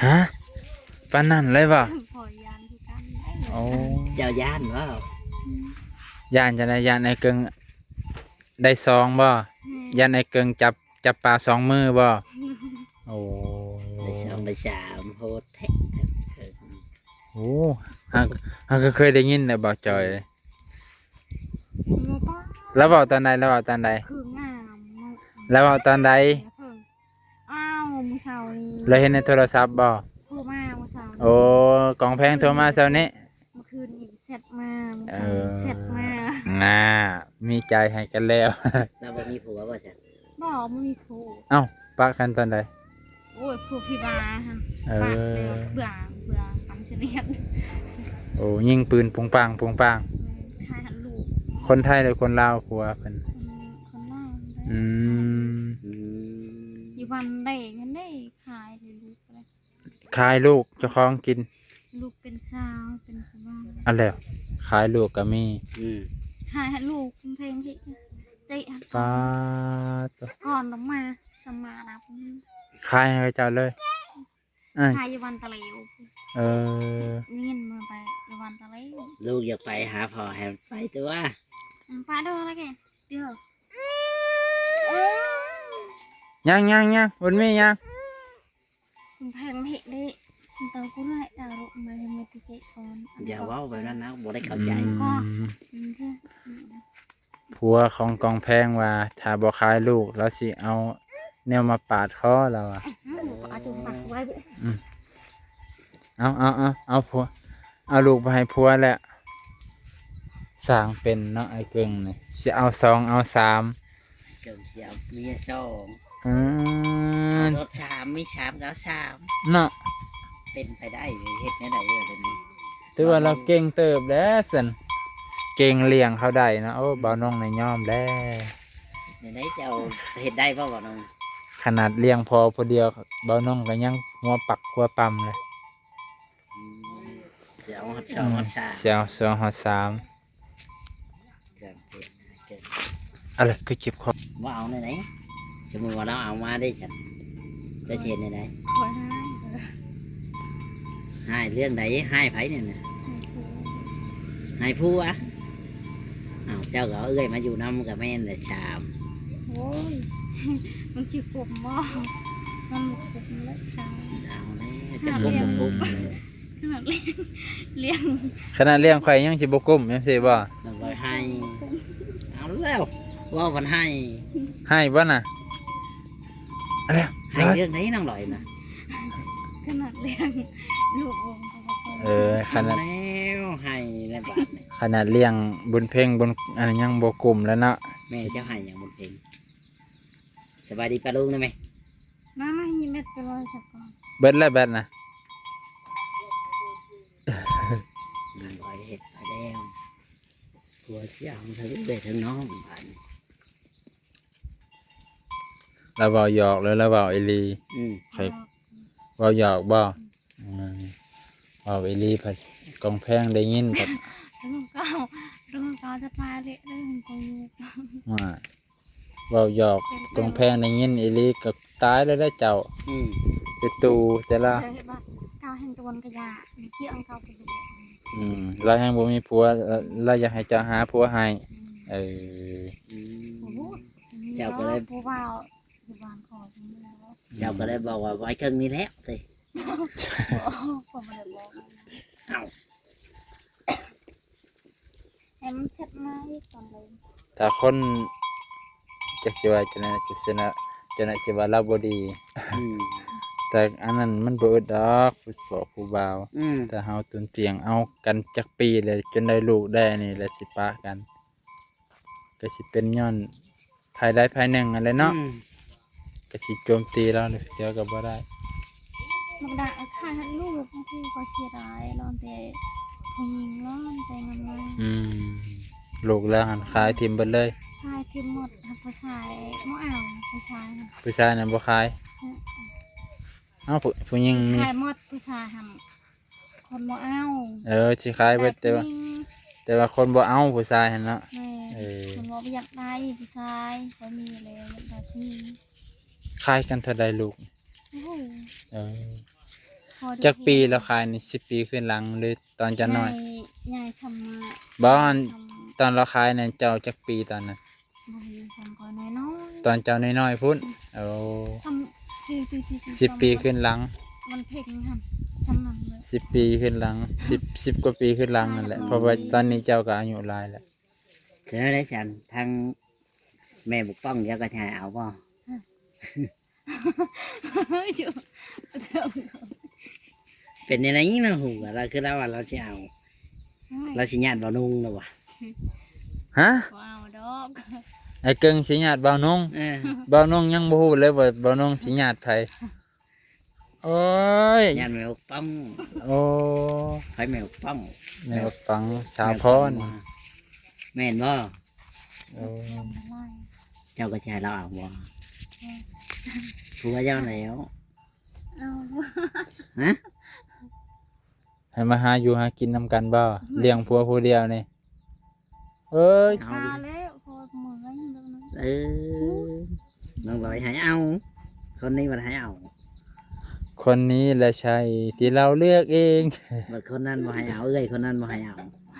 ฮะปานนั่นเลยป่ะพอยานคือกันโอ้เจ้าย่านว่า ย่านจะได้ย่านไอ้เกิงได้ซองบ่ย่านไอ้เกิงจับปลาสองมือบ่โอ้ ไปสองไปสามโหดแท้ โอ้ฮักก็เคยได้ยินเลยบ่จอย งูป้า แล้วบอกตอนใดแล้วบอกตอนใด คืองาม แล้วบอกตอนใด อ้าวมือเสานี้ เราเห็นในโทรศัพท์บ่ โทรมามือเสานี้ โอ้กองแพงโทรมาเช้านี้ เมื่อคืนอีกเสร็จมา เออ เสร็จมา น่ามีใจให้กันแล้ว เราบ่มีผัวว่าจ้ะ บอกไม่มีครู เอ้าปะกันตอนใด โอ้ยครูพี่บาฮะ เออ ปากเลยเบื่อคำเฉลียด โอ้ยิงปืนปุงปังปุงปัง ชายหันลูก คนไทยหรือคนลาวผัวเพิ่น คนล่าง อืม อืม อยู่วันได้เงินได้ขายเลยลูกอะไร ขายลูกเจ้าของกิน ลูกเป็นสาวเป็นคนบ้าน อันแล้วขายลูกก็มี อืม ชายหันลูกเพลงที่ใจหัน ป้าตัว ก่อนลงมาสมานับ ขายให้เจ้าเลยอ่ะ ขายอยู่วันตะเลว เออ เนียนมาไปอยู่วันตะเลว ลูกอยากไปหาพ่อให้ไปตัว ป้าดูอะไรแกเดี๋ยว ยังบนมียัง คุณแพงเพะดิคุณเตาคุณไรดาวรุ่งมาเมื่อติเจก่อน อย่าเว้าแบบนั้นนะบ่ได้เข้าใจ ผัวของกองแพงว่าถ้าบ่ขายลูกแล้วสิเอาแนวมาปาดคอเราอ่ะ อาจุ่มปักไว้ เอาผัวเอาลูกไปให้ผัวแหละสร้างเป็นเนาะไอ้เกิงนี่สิเอาสองเอาสาม เกิดเสียเมียสอง อืม รถสามมีสามแล้วสาม เนาะ เป็นไปได้เฮ็ดแนวใดเดี๋ยวนี้ ถือว่าเราเก่งเติบแล้วสันเก่งเลี้ยงเขาได้นะโอ้บ่าวน้องในย่อมแล้ว เดี๋ยวนี้เจ้าเฮ็ดได้บ่บ่น้อง ขนาดเลี้ยงพอผู้เดียวบ่าวน้องก็ยังหัวปักหัวปั๊มเลย อืมเสียเอาฮอดสองฮอดสาม เจ้าสองหอดสาม เกิดเฮ็ดเกิด อะไรคือเจ็บคอ ว่าเอาไหนสมมุติว่าเราเอามาได้ฉันจะเห็นไหน คอยให้ ให้เรื่องใดให้ไผเนี่ยนะให้ผู้วะอ้าวเจ้าก็เอาเอ้ยมาอยู่น้ำกับแม่นเลยสาม โอ้ยมันสิกบบ่มันกบแล้วจ้า เอาแล้วจะกบบ่กบเลย ขนาดเลี้ยง ขนาดเลี้ยงข่อยยังสิบ่กุ้มยังสิบ่ เราเลยให้เอาแล้วว่ามันให้ ให้บ่น่ะอะไร ให้เรื่องไหนน้องลอยนะ ขนาดเลี้ยงลูกวง เออขนาด เอาแล้วให้ในบ้านนี่ ขนาดเลี้ยงบุญเพ่งบุญอันนั้นยังบ่กุ้มแล้วเนาะ แม่เจ้าให้อย่างบนเพลงสบายดีปะลุงได้ไหม มาหิเม็ดไปเลยสักก่อน เบิดแล้วเบิดนะ น้องลอยเห็ดไปแล้วตัวเสียงทั้งเด็กทั้งน้องบ้านนี่ เราเว้าหยอกแล้วเราเว้าอีหลี อืม ข่อยเว้าหยอกบ่เว้าอีหลีพัดกองแพงได้ยินพัด เรื่องเก่าจะตายเลยเรื่องกู ว่าเว้าหยอกกองแพงได้ยินอีหลีก็ตายแล้วได้เจ้า อืม ไปตูแต่ละ เก่าแห่งตะวันกระยาเกี่ยงเก่าไปเลย เราแฮงบ่มีผัวเราอยากให้เจ้าหาผัวให้เออ อืม โอ้โห เจ้าก็เลย ผู้บ่าวอยู่บ้านขอจริงแล้ว เจ้าก็เลยบอกว่าไว้เครื่องนี้แล้วสิ ผมไม่ได้บอก เอา ให้มันเช็ดไม้ก่อนเลย ถ้าคนจักสิว่าจะนั่นจะสนะจะน่ะสิว่าเราบ่ดี อืม แต่อันนั้นมันบ่อึดดอกผู้บอกผู้บ่าว อืม แต่เฮาตุนเตียงเอากันจักปีเลยจนได้ลูกได้นี่แล้วสิปะกัน ก็สิเป็นย้อนภายใดภายหนึ่งอะไรเนาะ อืม ก็สิโจมตีเราเดี๋ยวก็บ่ได้ มันด่าข้าให้ลูกบางทีก็เสียดายร้อนแต่ผู้หญิงร้อนแต่งาน ลูกแล้วหันขายทิมเบิดเลย ชายที่หมดผู้ชายมออ่าวผู้ชาย ผู้ชายน่ะบ่ขายเอ้าผู้หญิงมี ชายหมดผู้ชายทำคนมออ่าว สิขายเบิดแต่ว่าคนบ่เอาผู้ชายหั่นเนาะ แม่ เออ คนบอกอยากได้ผู้ชายก็มีเลยอยากได้ที่ ขายกันเท่าใดลูก โอ้โห เออ พอได้ จักปีแล้วขายนี่10 ปีขึ้นหลังหรือตอนจะน้อย ใหญ่ชำมา บ้านตอนเราขายเนี่ยเจ้าจักปีตอนนั้น บ่เห็นซ้ำก่อนน้อย ตอนเจ้าน้อยๆพุ่นโอ้ ๆทำที่ 10 ปีขึ้นหลัง มันเพ่งค่ะชำนันเลย 10 ปีขึ้นหลัง10 กว่าปีขึ้นหลังนั่นแหละเพราะว่าตอนนี้เจ้าก็อายุหลายแล้ว เสือได้ฉันทางแม่บุกป้องเดี๋ยวก็ถ่ายเอาบ่ เฮ้ยจุ๊บ เป็นในไหนนะหูเราคือเราว่าเราจะเอาเราสิญาติบ่นุ่งนะวะ ฮะ ว้าวดอก ไอ้เกิงสิญาติบ่าวนง เออ บ่าวนงยังบ่ฮู้เลยว่าบ่าวนงสิญาติไผโอ้ย ญาติแม่บุกป้อง โอ้ ไผแม่บุกป้อง แม่บักปังสาวพร แม่นบ่ โอ้ อะไร เจ้าก็ชายเราเอาบ่ผัวเจ้าแล้ว เอา ฮะ ให้มาหาอยู่หากินนำกันบ่เลี้ยงผัวผู้เดียวนี่เอ้ย เอา พา ดิ แล้วพอเหมือนแบบนั้น เออน้องลอยให้เอา คนนี้มันให้เอา คนนี้แหละใช่ที่เราเลือกเอง บัดคนนั้นบ่ให้เอาเอ้ยคนนั้นบ่ให้เอา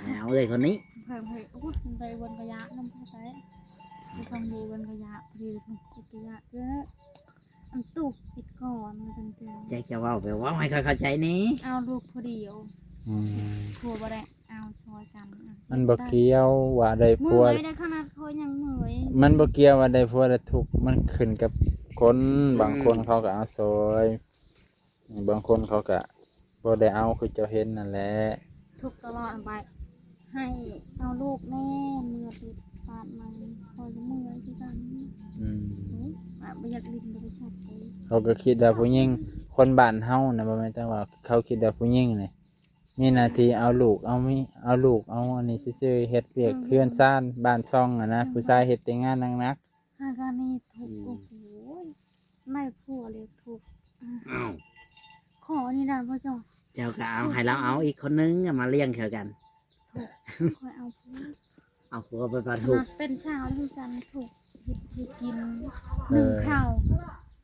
ให้เอาเอ้ยคนนี้ เพิ่มให้โอ้ยมันไปบนกระยะน้ำผู้ใช้ไปทำดีบนกระยะพอดีมันติดกระยะเยอะอันตุกติดก่อนมันเป็นเตือน แจ็คจะเว้าไปเว่าให้เขาเข้าใจนี้ เอาลูกพอดีเอา อืม ครัวบ่ได้เอาซอยกันอ่ะ มันบ่เกี่ยวว่าได้ เมื่ ผัว อยได้ขนาดเขายังเมื่อย มันบ่เกี่ยวว่าได้ผัวได้ทุกข์มันขึ้นกับคนบางคนเขาก็เอาซอยบางคนเขาก็บ่ได้เอาคือเจ้าเห็นนั่นแหละ ทุกตลอดไปให้เอาลูกแม่เมื่อติดปาดมันคอยจะเมื่อยที่กัน อืม ไม่อยากลิ้นไปชัดเลย เขาก็คิดว่าผู้หญิงคนบ้านเฮานะบ่แม่นแต่ว่าเขาคิดว่าผู้หญิงนี่มีหน้าที่เอาลูกเอาลูกเอาอันนี้ซื่อๆเฮ็ดเวียกเพื่อนซ่านบ้านช่องอ่ะนะผู้ชายเฮ็ดแต่งานหนัก หากานนี่ถูกโอ้โหไม่ผัวเลยถูก อ้าว ขอนี่นะพ่อจอ เจ้าก็เอาให้เราเอาอีกคนนึงเอามาเลี้ยงเขากัน คอยเอาผัว เอาผัวไปปลา ข ทุก นาดเป็นสาวด้วยกันถูกเฮ็ดกินหนึ่งข้าว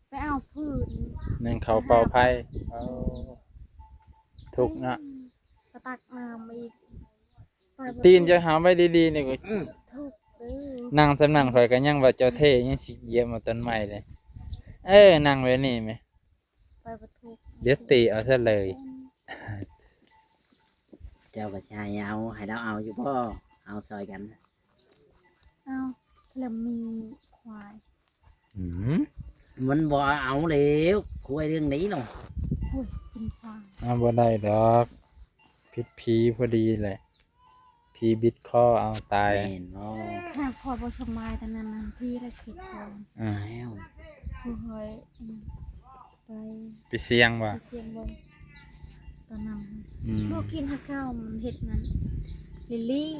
ไปเอาพืช ๆนึ่งเขาวเป่าไผ่เอาทุกข์นะ กระตักน้ำอีกไปบ่ ตีนจะหาไว้ดีๆนี่ก็ ถูกเด้อ นั่งสำนั่งข่อยก็ยังว่าเจ้าเท่ยังสิเหยียบมาต้นไม้เลยนั่งไว้นี่แหม ไปบ่ถูก เดี๋ยวตีเอาซะเลย เจ้าก็ชายเอาให้เราเอาอยู่พ่อเอาซอยกัน เอาแล้วมีควาย อืม มันบ่เอาแล้วคุยเรื่องนี้หรอก อุ้ยกินควาย เอาบ่ได้ดอกพิษผีพอดีแหละผีบิดคอเอาตาย แม่นบ่ ถ้าพอบ่สบายตอนนั้นพี่ได้คิดก่อน อ่า แล้ว คือเฮ้ยไป ไปเสี่ยงว่ะ ไปเสียงบนตอนนั้น อืม ลูกกินข้าวมันเห็ดนั้นลิลลี่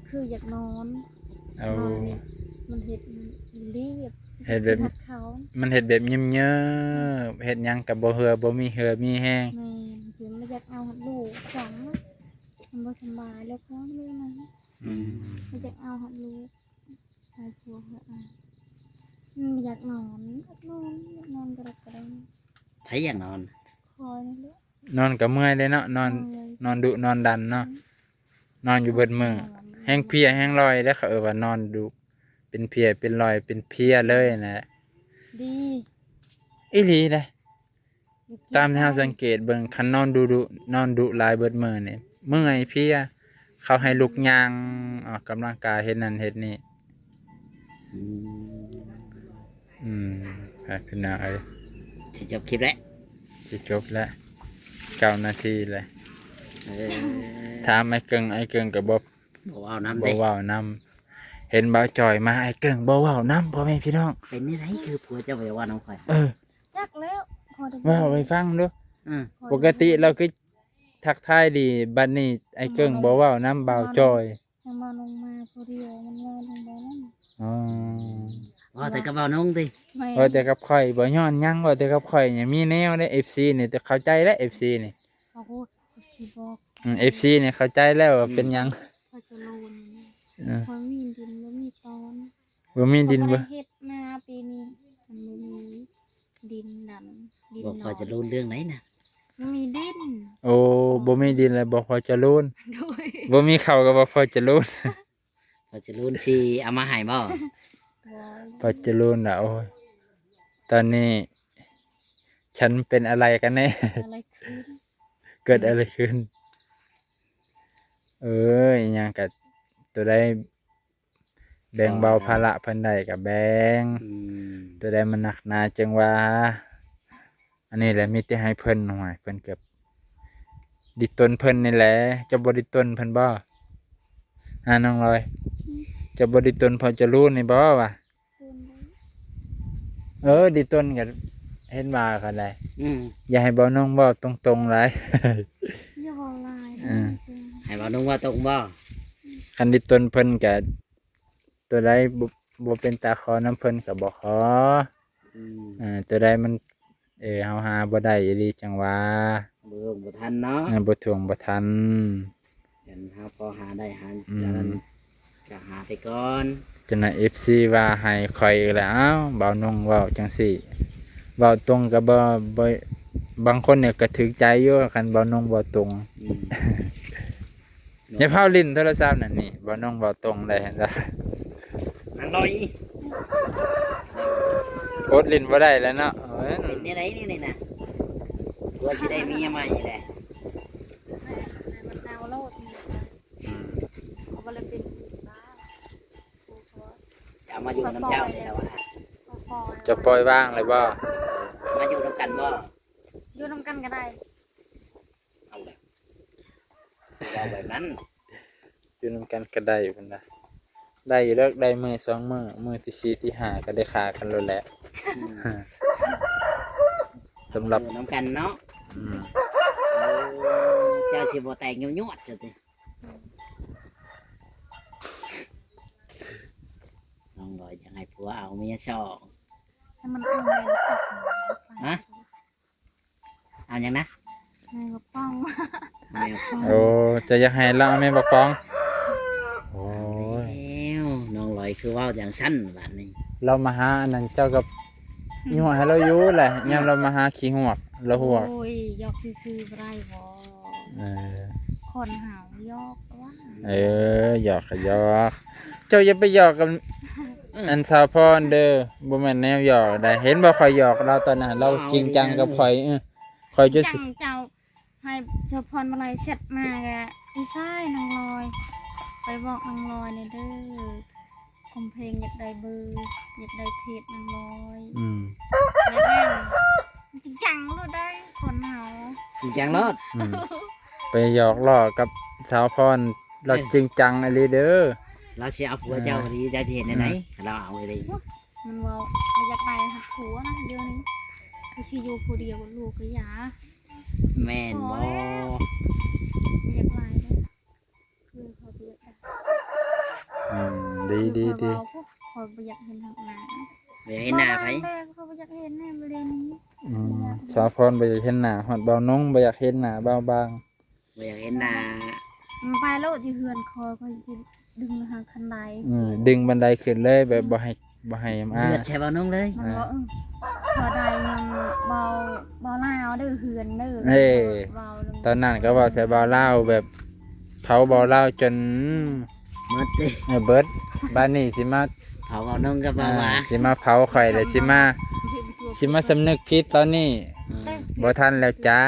คืออยากนอน เอา มันเห็ดมันลิลลี่ เฮ็ดแบบ หัดเขา มันเฮ็ดแบบเงียบๆเฮ็ดหยังกับบ่เหือบ่มีเหือมีแห้ง แม่จนไม่อยากเอาหัดลูกสองมันบ่สบายแล้วก็เรื่องนั้น อืม ไม่อยากเอาหัดลูกหายผัวเหอะไม่อยากนอนนอนกระดับกระดัง ไผอยากนอน คอยนี่แหละ นอนก็เมื่อยเลยเนาะนอนดุนอนดันเนาะนอนอยู่เบิดมื้อแห้งเพลียแห้งลอยแล้วเขาว่านอนดุเป็นเพลียเป็นลอยเป็นเพลียเลยนะ ดี อีหลีเด้ อยกกิน ตามที่เราสังเกตเบิ่งคันนอนดุนอนดุหลายเบิดมื้อนี่เมื่อยเพลียเขาให้ลุกย่างออกกำลังกายเฮ็ดนั่นเฮ็ดนี่ อืม อืมครับพี่น้องเอ้ย สิจบคลิปแล้ว สิจบแล้ว9 นาทีเลย เออ ถามไอ้เกิงก็บ่ บ่เอาน้ำ บ่ เด้ เว้านํเห็นบ่าวจอยมาไอ้เกิงบ่เว้านํพ่อแม่พี่น้อง เป็นนี่ไรคือผัวเจ้าไปว่าน้องข่อย เออ จักแล้วพอได้ เว้าให้ฟังดู อืม ปกติเราคือทักทายดีบัดนี้ไอ้เกิงบ่เว้านํบ่าวจอย ยังมาลงมาพอดีมันว่าลงมานั่น อ๋อ ว่าแต่กระเป๋านุ่งติ ไม่ ว่าแต่กับข่อยบ่ย้อนหยังว่าแต่กับข่อยเนี่ยมีแนวเด้ FC นี่แต่เข้าใจแล้ว FC นี่ เขาพูดเขาสิบอก FC นี่เข้าใจแล้วว่าเป็นหยัง เขาจะโลน เออ เขามีดินแล้วมีตอน บ่มีดิน เขา บ่ บ่ได้เฮ็ดนาปีนี้มันไม่มีดินดันดิน บอก น ข่ อ อย น จะรู้เรื่องไหนนะ มันมีแน่ บ่มีดินแล้วบ่พอเจะรูน โดย บ่มีข้าวก็บ่พอเจะรูน พอจะรุ่นชีเอามาให้บ่ บ่ พอเจะรูนอ่ะโอ้ยตอนนี้ ฉันเป็นอะไรกันแน่ อะไรขึ้น เกิดอะไรขึ้น เอ้ยอิหยังกับตัวได้แบ่งเบาภาระเพิ่นได้กับแบ่ง อืม ตัวได้มันหนักหนาจังว่า อันนี้แหละมีแต่ให้เพิ่นหน่อยเพิ่นเกับดิตนเพิ่นนี่แหละจะบ่ดิตนเพิ่นบ่น้องลอยจะบ่ดิตนพอจะรู้นี่บ่ว่า ขึ้นได้ ดิตนก็เห็นว่ากันได้ อืม อย่าให้เบาน้องเว้าตรงๆหลาย อย่าบ่ลาย อืม ให้บ่นุ่งว่าตรงบ่ คันดิตนเพิ่นก็ตัวใดบ่เป็นตาขอน้ำเพิ่นก็บ่ขอ อืม ตัวใดมันเฮาหาบ่ได้อีหลีจังว่า บ่ทันเนาะ บ่ถ่วงบ่ทัน เดี๋ยวถ้าพอหาได้หา อืม จากนั้นก็หาไปก่อน จนน่ะ FC ว่าให้ข่อยอีกแล้วอ้าวเบานุ่งเว้าจังซี่เว้าตรงก็บ่บางคนเนี่ยก็ถึกใจอยู่คันเบานุ่งเว้าตรง อืม อย่าเผาลิ้นโทรศัพท์นั่นนี่เบานุ่งเว้าตรงได้เห็นบ่ นางลอย อดลิ้นบ่ได้แล้วเนาะเอ้ย เป็นนี่ไรนี่นะตัวสิได้เมียใหม่แหละ มันดาวโลดนี่เขาบ่เลยเป็นบ้าโอ้โห จะเอามาอยู่น้ำเจ้าเนี่ยว่า พอ จะปล่อยว่างเลยบ่ มาอยู่น้ำกันบ่ อยู่นำกันก็ได้ เอาเลยเอาแบบนั้น อยู่นำกันก็ได้อยู่พุ่นน่ะได้อยู่แล้วได้มื้อสองมื้อที่สี่ที่ห้าก็ได้ขากันแล้วแหละ อืม สำหรับ อยู่น้ำกันเนาะ อืม เจ้าสิบ่แต่งยุ่ยๆจ้ะติน้องลอยจะให้ผัวเอาเมียชอบ ให้มันเอาแม่ตก ฮะ เอาอย่างนะ แม่ก็ป้อง แมว โอ้จะอยากให้เราเอาแม่บ่กองโอ้ย แล้วน้องลอยคือเว่าอย่างสั้นแบบนี้ เรามาหาอันนั้นเจ้ากับยั่วให้เราอยู่แหละยามเรามาหาขี้หวกเราหวก โอ้ยยอกคือๆบ่ได้บ่ เออ คนหาวยอกว่า หยอกก็หยอกเจ้าอย่าไปหยอกกับอันสาวพรเด้อบ่แม่นแนวหยอกได้เห็นบ่ข่อยหยอกเราตอนนั้นเราจริงจังกับข่อยข่อยจน จั สิ งเจ้าให้เจ้าพรมาลัยเสร็จมาแกอีใช่นางลอย ไปบอกนางลอยเนี่ยเด้อคอมเพลงอยากได้เบอร์อยากได้เพจนางลอย อืม แล้วแม่นจริงจังรู้ได้คนเฮา จริงจังรถ อืมไปหยอกล้อกับสาวพรเราจริงจังอะลีเด้อ เราสิเอาผัวเจ้าดีเจ้าจะเห็นไหนเราเอาเลย มันเว่าไม่อยากได้หักผัวนะเดี๋ยวนี้คือสิอยู่ผู้เดียวกับลูกก็หยา แม่นบ่ ไม่อยากไล่เลยคือเขาเบียด อืมดีดีดี คอยบ่อยากเห็นทางหน้า เดี๋ยวให้หน้าไผ แม่เขาบ่อยากเห็นแน่บริเวณนี้ อืมสาวพรบ่อยากเห็นหน้าฮอดเบาน้องบ่อยากเห็นหน้าเบาบาง เดี๋ยวเห็นหน้า มันไปแล้วที่เฮือนคอยก็จะดึงมาทางคันได ดึงบันไดขึ้นเลยแบบบ่ให้มา เลือดใช่บ่น้องเลย มันว่าพอใดยังเบาลาวเด้อเฮือนเด้อเบาลง ตอนนั้นก็เว้าใส่เบาเล่าวแบบเผาเบาเล่าวจน หมดเลย เบิดบ้านนี้สิมา เผาเอาน้องก็บ่ว่า สิมาเผาข่อยเลยสิมาสำนึกผิดตอนนี้บ่ทันแล้วจ้า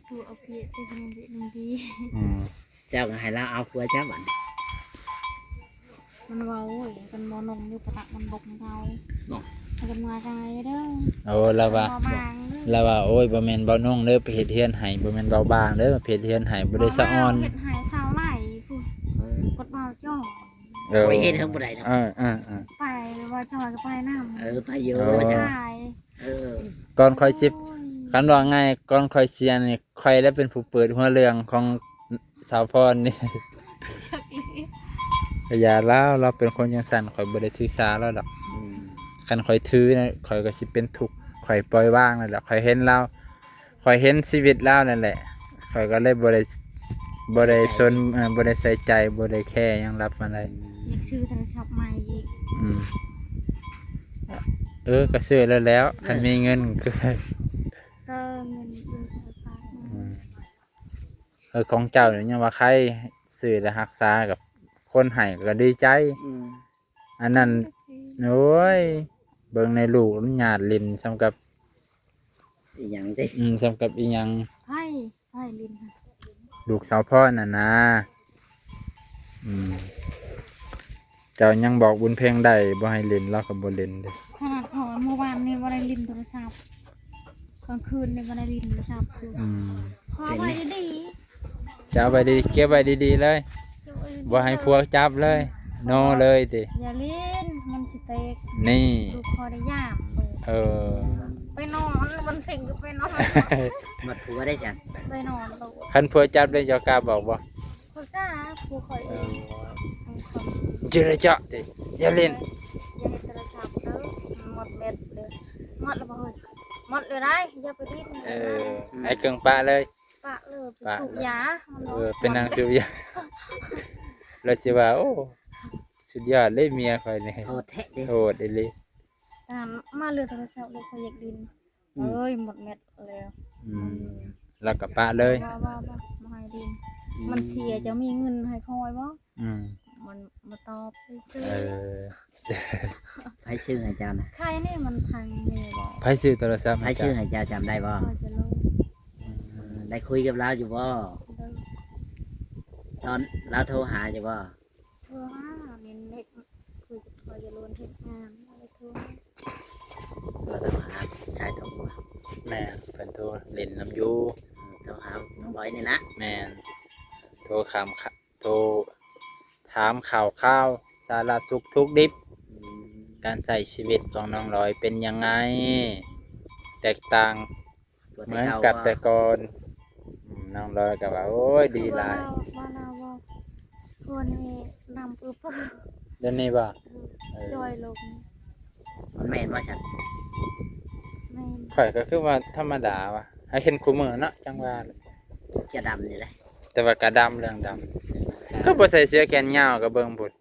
ตัวเอาเพียไปขนมเบียดนึงดี อืม เจ้าก็ให้เราเอาผัวเจ้าบัด มันเว้าโอ้ยกันบ่นมอยู่ประมันบกเขากันมาไกลเด้อ โอ้แล้วว่า บ่บางเด้อ แล้วว่าโอ้ยบ่แม่นเบาน้องเด้อไปเฮ็ดเฮือนให้บ่แม่นเบาบางเด้อไปเฮ็ดเฮือนให้บ่ได้สะอ่อน เฮ็ดหายเศร้าไหลพุ่นกดเบาจ้อ ไปเฮ็ดเฮาบ่ได้ดอก ไปว่าจอยก็ไปนำ ไปอยู่ โอ้ ว่าจะ ใช่ ก่อนค่อยสิคันว่าง่ายก่อนค่อยเชียร์นี่ค่อยได้เป็นผู้เปิดหัวเรื่องของสาวพรนี่ ก็อย่าเล่าเราเป็นคนจังซั่นข่อยบ่ได้ถือสาแล้วดอก อืม คันข่อยถือนะข่อยก็สิเป็นทุกข์ข่อยปล่อยว่างนั่นแหละข่อยเห็นเราข่อยเห็นชีวิตเรานั่นแหละข่อยก็เลยบ่ได้สนบ่ได้ใส่ใจบ่ได้แค่หยังรับมันได้ อยากซื้อโทรศัพท์ใหม่อีก อืมก็ซื้อแล้วคันมีเงินก็ ก็เงินซื้อโทรศัพท์ อืมค ของเจ้าเนี่ยยังว่าใครซื้อและรักษากับคนให้ก็ดีใจ อืม อันนั้นโอ้ยเบิ่งในลูกมันหยาดลิ้นสำกับ อีหยังติ สำกับอีหยัง ไพ่ลิ้นค่ะ ลูกสาวพ่อน่ะนะอืมเจ้ายังบอกบุญเพ่งได้บ่ให้เล่นเราก็บ่เล่นเด้อ ขนาดพอเมื่อวานนี่บ่ได้ลิ้นโทรศัพท์กลางคืนนี่บ่ได้ลิ้นโทรศัพท์คือ อืม พอไว้ดี จะเอาไปดีเก็บไว้ดีๆเลยบ่ให้พวกจับเลย โนเลยติ อย่าลิ้นมันสิเตก นี่ ดูคอได้ย่ามดู เออ ไปนอนมันเพ่งก็ไปนอน หมดผัวได้จัง ไปนอนดู คันพวกจับได้เจ้ากล้าบอกบ่ ก็กล้าผู้คอยเองทั้งคน เจรจาติอย่าเล่น อย่าให้โทรศัพท์เด้อหมดเน็ตเลยหมดแล้วบ่เฮ้ยหมดเลยได้อย่าไปดิ้น เออไอ้เกิงปะเลย ปะเลยไปสูบยามัน เออเป็นนางสูบยาเราสิว่าโอ้สุดยอดเลยเมียข่อยนี่ โหดแท้เด้ โหดอีหลี ตามมาเรือโทรศัพท์เลยเขาอยากดินเอ้ยหมดเน็ตแล้ว อืมแล้วก็ปะเลย ว่ามาให้ดินมันเสียจะมีเงินให้คอยบ่ อืม มันมาตอบไปซื้อ เออ ไผชื่อให้เจ้านะ ใครนี่มันพังนี่บ่ ไผซื้อโทรศัพท์ ไผ ให้ ชื่ เจ้า อให้เจ้าจำได้บ่ คอยจะรู้ ได้คุยกับเราอยู่บ่ เด้อ ตอนเราโทรหาอยู่บ่ เพื่อว่าเน้นเล็กคือคอยจะล้วนเฮ็ดงานอะไรทั่ว เราโทรหาชายตรงบ่ แม่นเพิ่นโทรเล่นน้ำอยู่ โทรหาน้องร้อยนี่นะ แม่นโทรโทรถามข่าวสารสุขทุกข์ดิบ อืม การใช้ชีวิตของน้องลอยเป็นยังไง แตกต่าง ตัว เหมือน ก่า กับ บ่ แต่ก่อนน้องลอยก็ว่าโอ้ยดีหลาย ว่าเราว่าคนนี้นำปึ๊บ เดี๋ยวนี้บ่ จอยลง มันแม่นว่าฉัน แม่น ข่อยก็คือว่าธรรมดาว่ะให้เห็นคู่มือเนาะจังว่า จะดำนี่แหละ แต่ว่ากระดำเรื่องดำก็บ่ใส่เสื้อแขนยาวก็เบิ่งบุด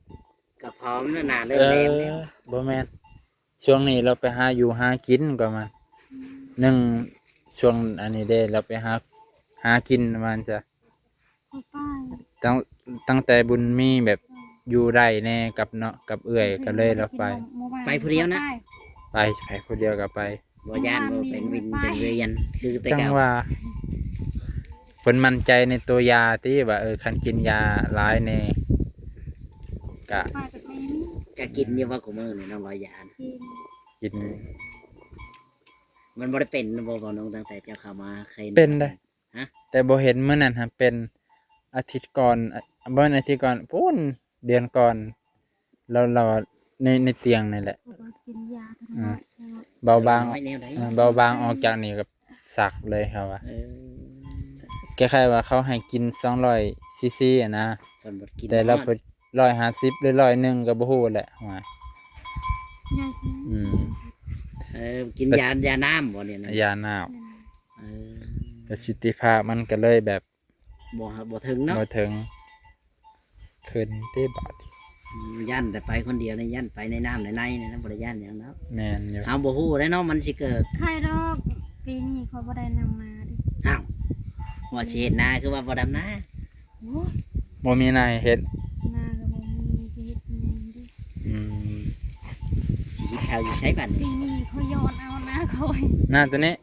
ก็พร้อมแล้วหน้าเริ่ เอ มแดง อ แล้ว บ่แม่นช่วงนี้เราไปหาอยู่หากินก็มันหนึ่งช่วงอันนี้เด้เราไปหากินมันจะ เขาไป ตั้งแต่บุญมีแบบอยู่ได้แน่กับเนาะกับเอื้อยก็เลยเราไป ไปผู้เดียวนะ ไปคนเดียวก็ไป บ่ย่านบ่เป็นวินเป็นเวียนคือแต่ จัง เก่า ว่าเพิ่นมั่นใจในตัวยาที่ว่าคันกินยาหลายแน่ก็ ไปแบบนี้ ก็กินอยู่ว่ากูมือนี่น้องร้อยยาน กิน กิน มันบ่ได้เป็นบ่น้องตั้งแต่เจ้าเข้ามาเคย เป็นได้ ฮะ แต่บ่เห็นมื้อนั้นฮะเป็นอาทิตย์ก่อนบ่อาทิตย์ก่อนพู้นเดือนก่อนเราในเตียงนี่แหละ บอกว่ากินยาทั้งหมด เบาบาง น้อยแนวใด เบาบางออกจากนี่กับสักเลยครับว่า เออ คล้ายๆว่าเขาให้กิน200ซีซีอะนะ คนบ่กิน แต่เรา ฮอด เพิ่น150หรือ101ก็บ่ฮู้แหละว่า ยาซี อืม กินยาน้ำบ่เนี่ยนะ ยาหนาว เออ ประสิทธิภาพมันก็เลยแบบ บ่ถึงเนาะ บ่ถึงขึ้นเต้บาด ย่านแต่ไปคนเดียวนี่ย่านไปในน้ำในนี่นะบ่ได้ย่านอย่างเนาะ แม่นอยู่ เอาบ่ฮู้ได้เนาะมันสิเกิด ใครดอกปีนี้เขาบ่ได้นำมาดิ อ้าวว่าสิเฮ็ดนาคือว่าบ่ดำนา โอ้ บ่มีนายเฮ็ด นาก็บ่มีชีวิตนึงดิ อืม สิกินข้าวอยู่ใช้บัด ปี นี่ นี้เขายอดเอานะคอย หน้าตัวนี้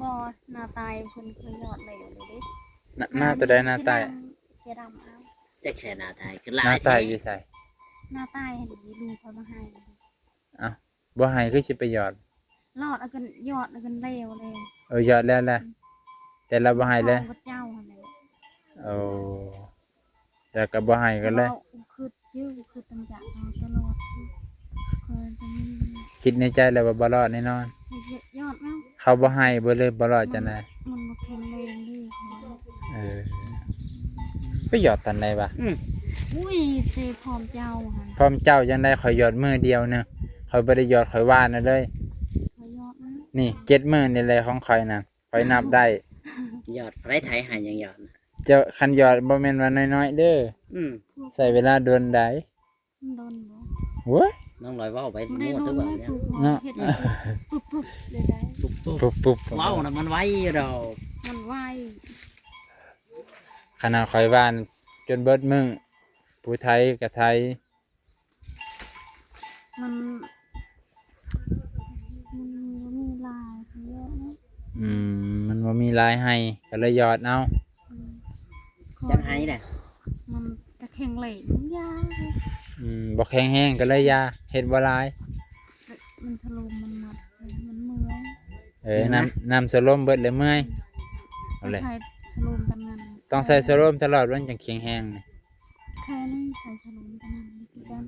บ่หน้าตายคนเขายอดเลยเลยดิ หน้าตัวใดหน้าตาย เสียดำเอา จักแช่นาไทยคือหลา หน้าย ตายอยู่ไส หน้าตายเห็นดีลุงเขามาให้ บ่ให้คือสิไปหยอด รอดเอากันยอดเอากันเร็วเลย หยอดแล้วแหละแต่เราบ่ให้เลย พระเจ้าอะไร โอ้แต่ก็บ่ให้กันเลย คือยื้อคือตั้งใจเอาตลอดเคยจะมี คิดในใจแล้วว่าบ่รอดแน่นอน ยอดมั้ง เขาบ่ให้บ่เลยบ่รอดจังได๋ มันมาแข็งแรงดีขอ เออไปหยอดตอนใดวะ อุ้ยเจพร้อมเจ้าค่ะ พร้อมเจ้าจังได๋ข่อยหยอดมื้อเดียวนึงข่อยบ่ได้หยอดข่อยว่านน่ะเลย ขอยอดนะ นี่7มื้อนี่แหละของข่อยน่ะข่อยนับได้ ยอดไรไทยหายยังยอดนะ เจ้าคันหยอดบ่แม่นว่าน้อยๆเด้อ อืม ใช้เวลาโดนได้ โดนบ่ โว้ย น้องลอยเว่าไป ไม่ได้ มั่ว โด ทุก น แบบ ไม่ เนี่ย ถูก เนาะ เฮ็ดปุ๊บเลยได้ ปุ๊บปุ๊บ ปุ๊บปุ๊บ เว้าวนะมันไว้เรา มันไว ขนาดข่อยว่านจนเบิดมื้อผู้ไทยกับไทย มันมีลายเยอะนะ มันบ่มีลายให้ก็เลยหยอดเอา อืม จังไห้น่ะ มันตะแคงเหล็กยาว บ่แข็งแห้งก็เลยยาเฮ็ดบ่หลาย มันทะลุมันหมดมันเมื่อย น้ำสโลมเบิดเลยเมื่อยเอาเลย ใช้สโลมกันนั้น ต้องใส่สโลมตลอดวันจังแข็งแห้งนี่ แค่นี้ใส่สโลมกันนั้นกี่กัน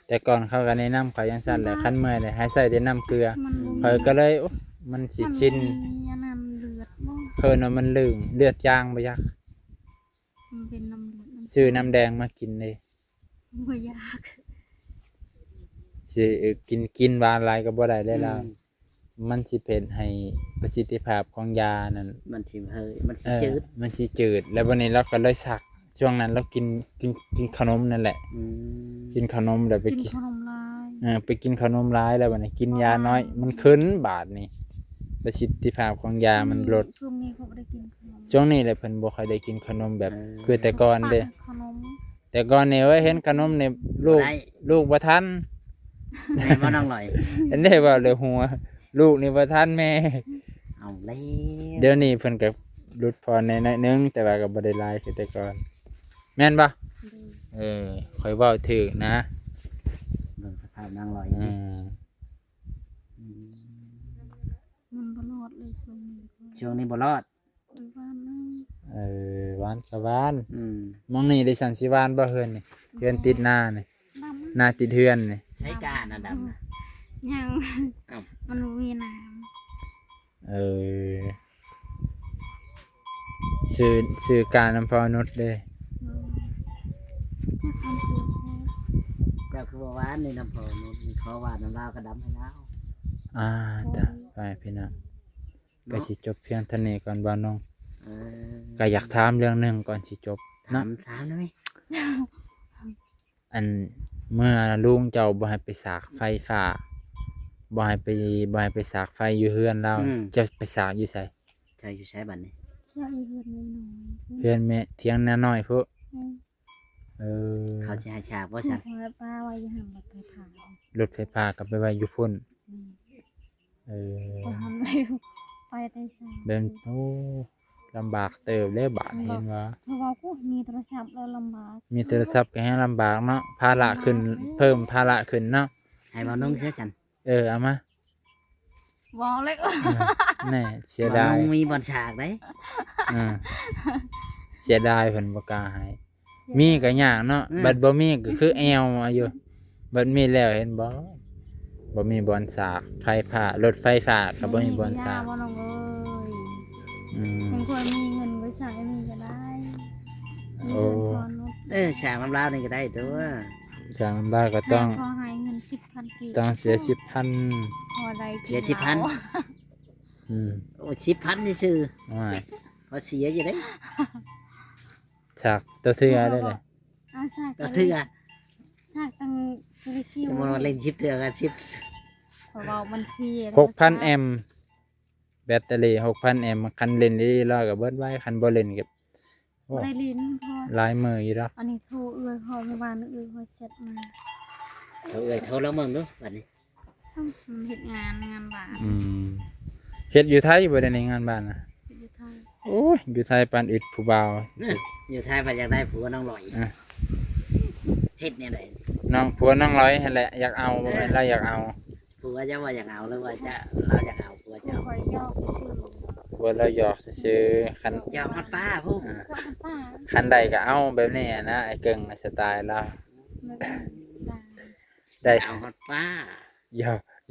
แต่ก่อนเขาก็แนะนำข่อยจังซั่นแหละคันเมื่อยเลยให้ใส่แต่น้ำเกลือ มันบ่ ข่อยก็เลยโอ๊ะมันสิชิน มันมีอันนั้นเลือดบ่ เพิ่นว่ามันลื่นเลือดจางบ่ยัก มันเป็นน้ำเลือดมัน ซื้อน้ำแดงมากินเลย บ่ยาก สิกินหวานหลายก็บ่ได้เลยล่ะมันสิเป็นให้ประสิทธิภาพของยานั่น มันสิเฮยมันสิจืด มันสิจืดแล้ววันนี้เราก็เลยสักช่วงนั้นเรากินขนมนั่นแหละ กินขนมแล้วไป กิน กิน ขนมลาย ไปกินขนมร้ายแล้ววันนี้กินยาน้อย มันขึ้นบาทนี่ประสิทธิภาพของยามันลด ช่วงนี้เขาบ่ได้กินขนม ช่วงนี้แหละเพิ่นบ่ค่อยได้กินขนมแบบคือแต่ก่อนเด้ ขนม แต่ก่อนนี่เว้ยเห็นขนมนี่ลูกบ่ทัน แม่นบ่น้องลอย เห็นได้ว่าเลยหัวลูกนี่บ่ทันแม่ เอาแล้ว เดี๋ยวนี้เพิ่นก็ลดพอในอยๆนึงแต่ว่าก็บ่ได้หลายคือแต่ก่อนแม่นบ่ ดี ข่อยเว้าถูกนะ เบิ่งสภาพนางลอย อื นี่ ม มันบ่รอดเลยช่วงนี้ ช่วงนี้บ่รอด ไปบ้านนึง หวานกับหวาน อืม มองนี่ได้สันสิหวานบ่เฮือนนี่เฮือนติดหน้านี่ ดำ หน้าติดเฮือนนี่ ใช้การน่ะดำน่ะ ยัง อ้าว มันบ่มีน้ เออชื่อการอำเภอนุชเด้ ำจักมันคือเขา เจ้าคือว่าหวานนี่น้ำพอนู่นมีขอหวานน้ำลาวก็ดำให้แล้ว จ้ะไปพี่น้องก็สิจบเพียงเท่านี้ก่อนบ่น้อง เออ ก็อยากถามเรื่องหนึงก่อนสิจบ ถา เนาะ มได้ไหม อันเมื่อลุงเจ้าบ่ให้ไปสากไฟฟ้าบ่ให้ไปสากไฟอยู่เฮือนเราจะไปสากอยู่ไส ใช่อยู่ใช้บัตรนี่ ใช่เฮือนน้อย เฮือนแม่เถียงน้อยๆพุ ๆ เออ เขาจะให้ฉากว่า ผู้ ฉัน ชายป้าไว้อยังแบบไปถาม รถไฟฟ้าก็ไปไว้อยู่พุ่น เออ ไปทำเร็วไปได้สาย เดินโอ้ลำบากเติบเลยบาทเห็นว่า เพราะว่ากูมีโทรศัพท์แล้วลำบาก มีโทรศัพท์ก็ให้ลำบากเนาะภาระขึ้นเพิ่มภาระขึ้นเนาะ ให้มานุ่งเชื่อฉัน เอามา บอกเลย แน่เสีย บ่ ดาย นุ่งมีบอลฉากได้ อืมเสียดายเพิ่นบ่กล้าให้มีก็ยากเนาะบัดบ่มีก็คือแอวมาอยู่บัดมีแล้วเห็นบ่มีบอนสากไฟฟ้ารถไฟฟ้าก็บ่มีบอนสาก บ่น้องเอ้ย อืม บางคนมีเงินไว้ใช้มีก็ได้มี โอ้ เงินพอนุช ฉากน้ำลาวนี่ก็ได้ตัว สร้างบ้านก็ต้อง ขอให้เงิน10,000กีบ ต้องเสีย10,000 พอได้ เสีย10,000 อืม โอ้10,000นี่ซื่อ ว่า พอเสียอยู่ได้ ฉากตัวเสื้อได้เลย เอาซาก ก็เถื่อ ซากตั้งรีซิว จะมาเล่นชิปเถื่อกันชิป เพราะว่ามันเสีย 6,000 แอมป์แบตเตอรี่ 6,000 แอมป์คันเล่นได้ร้อยก็เบิดไว้คันบ่เล่นก็โอ้ บ่ได้ลิ้นพอ หลายมื้ออยู่ดอก อันนี้โทรเอื้อยพอเมื่อวานเอื้อยพอเสร็จมา โทรแล้วมึงดูบัดนี้ มันเฮ็ดงานบ้าน อืมเฮ็ดอยู่ไทยบ่ได้ในงานบ้านน่ะ อยู่ไทย โอ้ยอยู่ไทยปานอึดผู้บ่าว อยู่ไทยไปอยากได้ผัวน้องลอย อ่ะ เฮ็ดเนี่ยไหน น้องผัวน้องร้อยนั่นแหละอยากเอาบ่แม่นเราอยากเอา ผัวจะว่าอยากเอาหรือว่าจะเราอยากเอาผัวจะ จะ เอา คอยยอกไปซื้อ ผัวเราหยอกซื่อๆคัน จะเอาฮอดป้าพุ่ง ก็ป้า คันใดก็เอาแบบนี้อะนะไอ้เกิงสไตล์เรา ไม่ได้ตา ได้ เอาฮอดป้า ห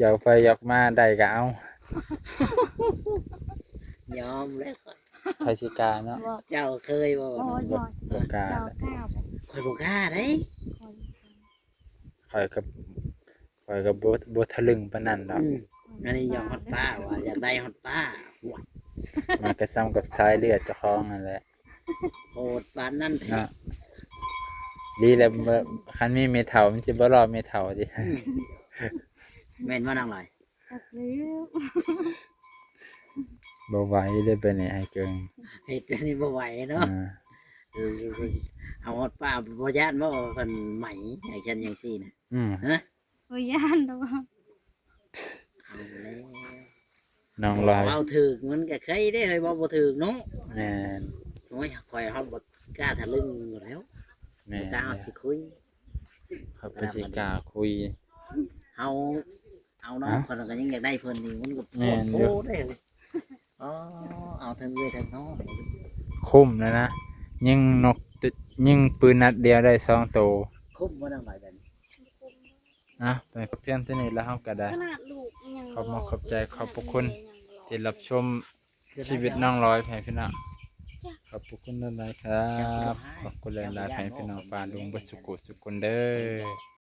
ยอกไปหยอกมาได้ก็เอา ยอมแล้ว ไผสิกาเนาะ บอก เจ้าเคยบ่ โอ้ยอด บ่กล้า เจ้าก้าวบอก คอยบ่กล้าเด้ คอย ข่อยก็บ่ทะลึ่งปานนั้นดอก อันนี้ยอมฮอดป้าว่าอยากได้ฮอดป้า มันก็ซ้ำกับสายเลือดเจ้าของนั่นแหละ โหดปานนั้นแท้ เนาะดีแล้วคันมีเมทัลมันสิบ่รอเมทัลดิ แม่นว่าน้องลอย จักเลี้ยว บ่ไหวได้ไปไหนไอ้เกิง เฮ็ดอันนี้บ่ไหวเนาะ อ่า เออเอาฮอดป้าบ่ย่านบ่ว่าเพิ่นไหมอย่างฉันจังซี่น่ะ อืม ฮะ บ่ย่านดอก เอาแล้ว น้องลอย เอาถึกมันก็เคยได้เฮ้ยบ่ถึกเนาะ แม่น โอ้ยข่อยเฮาบ่กล้าทะลึ่งอยู่แล้ว แม่น บ่กล้าสิคุย เขาไปสิกล้าคุย เฮาเอาน้อง ฮะ คนก็ยังอยากได้เพิ่นนี่มันก็ แม่ โพ นอยู่ ได้เลยอ๋อเอาทั้งเอ้ยทั้งน้อง คุ้มแล้วนะยิงนกติดยิงปืนนัดเดียวได้2ตัว คุ้มบ่นำไปแบบนี้ นะไปเพียงเท่านี้แล้วเฮาก็ได้ ขนาดลูกยัง ขอบคุณขอบใจขอบพระคุณ ยังรอ ที่รับชมชีวิตน้องร้อยแผ่พี่น้องขอบพระคุณหลายๆครับขอบคุณหลายๆแผ่พี่น้องปานลุงเบัดสุกุสุกุนเด้อ